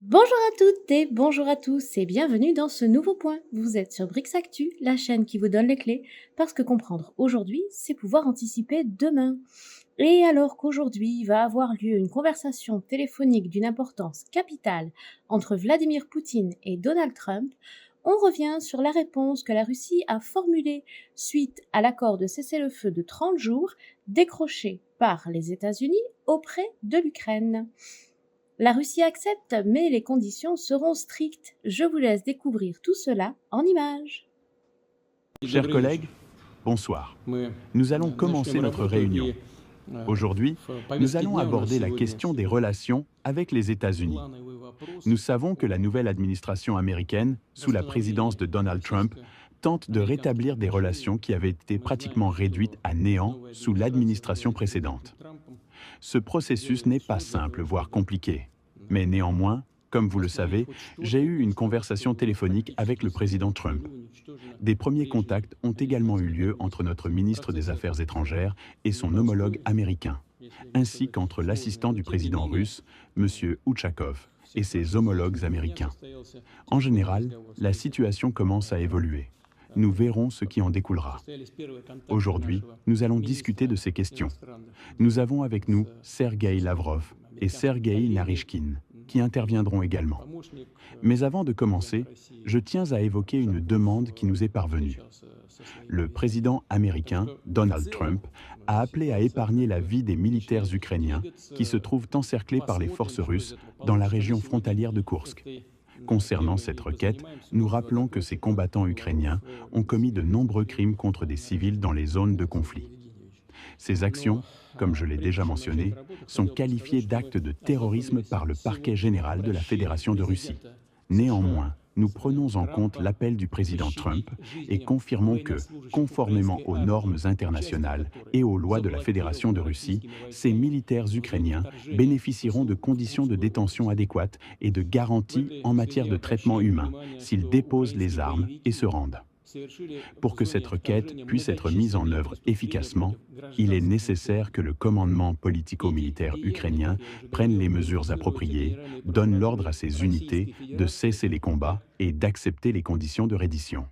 Bonjour à toutes et bonjour à tous et bienvenue dans ce nouveau point. Vous êtes sur Brix Actu, la chaîne qui vous donne les clés, parce que comprendre aujourd'hui, c'est pouvoir anticiper demain. Et alors qu'aujourd'hui va avoir lieu une conversation téléphonique d'une importance capitale entre Vladimir Poutine et Donald Trump, on revient sur la réponse que la Russie a formulée suite à l'accord de cessez-le-feu de 30 jours décroché par les États-Unis auprès de l'Ukraine. La Russie accepte, mais les conditions seront strictes. Je vous laisse découvrir tout cela en images. Chers collègues, bonsoir. Nous allons commencer notre réunion. Aujourd'hui, nous allons aborder la question des relations avec les États-Unis. Nous savons que la nouvelle administration américaine, sous la présidence de Donald Trump, tente de rétablir des relations qui avaient été pratiquement réduites à néant sous l'administration précédente. Ce processus n'est pas simple, voire compliqué. Mais néanmoins, comme vous le savez, j'ai eu une conversation téléphonique avec le président Trump. Des premiers contacts ont également eu lieu entre notre ministre des Affaires étrangères et son homologue américain, ainsi qu'entre l'assistant du président russe, M. Utchakov, et ses homologues américains. En général, la situation commence à évoluer. Nous verrons ce qui en découlera. Aujourd'hui, nous allons discuter de ces questions. Nous avons avec nous Sergueï Lavrov et Sergueï Narishkin, qui interviendront également. Mais avant de commencer, je tiens à évoquer une demande qui nous est parvenue. Le président américain, Donald Trump, a appelé à épargner la vie des militaires ukrainiens qui se trouvent encerclés par les forces russes dans la région frontalière de Koursk. Concernant cette requête, nous rappelons que ces combattants ukrainiens ont commis de nombreux crimes contre des civils dans les zones de conflit. Ces actions, comme je l'ai déjà mentionné, sont qualifiées d'actes de terrorisme par le parquet général de la Fédération de Russie. Néanmoins, nous prenons en compte l'appel du président Trump et confirmons que, conformément aux normes internationales et aux lois de la Fédération de Russie, ces militaires ukrainiens bénéficieront de conditions de détention adéquates et de garanties en matière de traitement humain s'ils déposent les armes et se rendent. Pour que cette requête puisse être mise en œuvre efficacement, il est nécessaire que le commandement politico-militaire ukrainien prenne les mesures appropriées, donne l'ordre à ses unités de cesser les combats et d'accepter les conditions de reddition.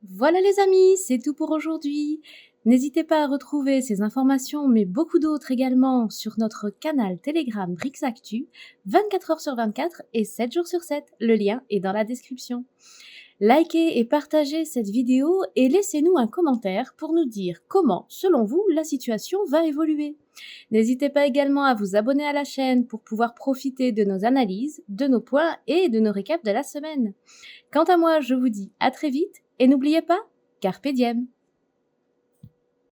Voilà les amis, c'est tout pour aujourd'hui. N'hésitez pas à retrouver ces informations, mais beaucoup d'autres également, sur notre canal Telegram Brix Actu, 24 heures sur 24 et 7 jours sur 7. Le lien est dans la description. Likez et partagez cette vidéo et laissez-nous un commentaire pour nous dire comment, selon vous, la situation va évoluer. N'hésitez pas également à vous abonner à la chaîne pour pouvoir profiter de nos analyses, de nos points et de nos récaps de la semaine. Quant à moi, je vous dis à très vite et n'oubliez pas, carpe diem.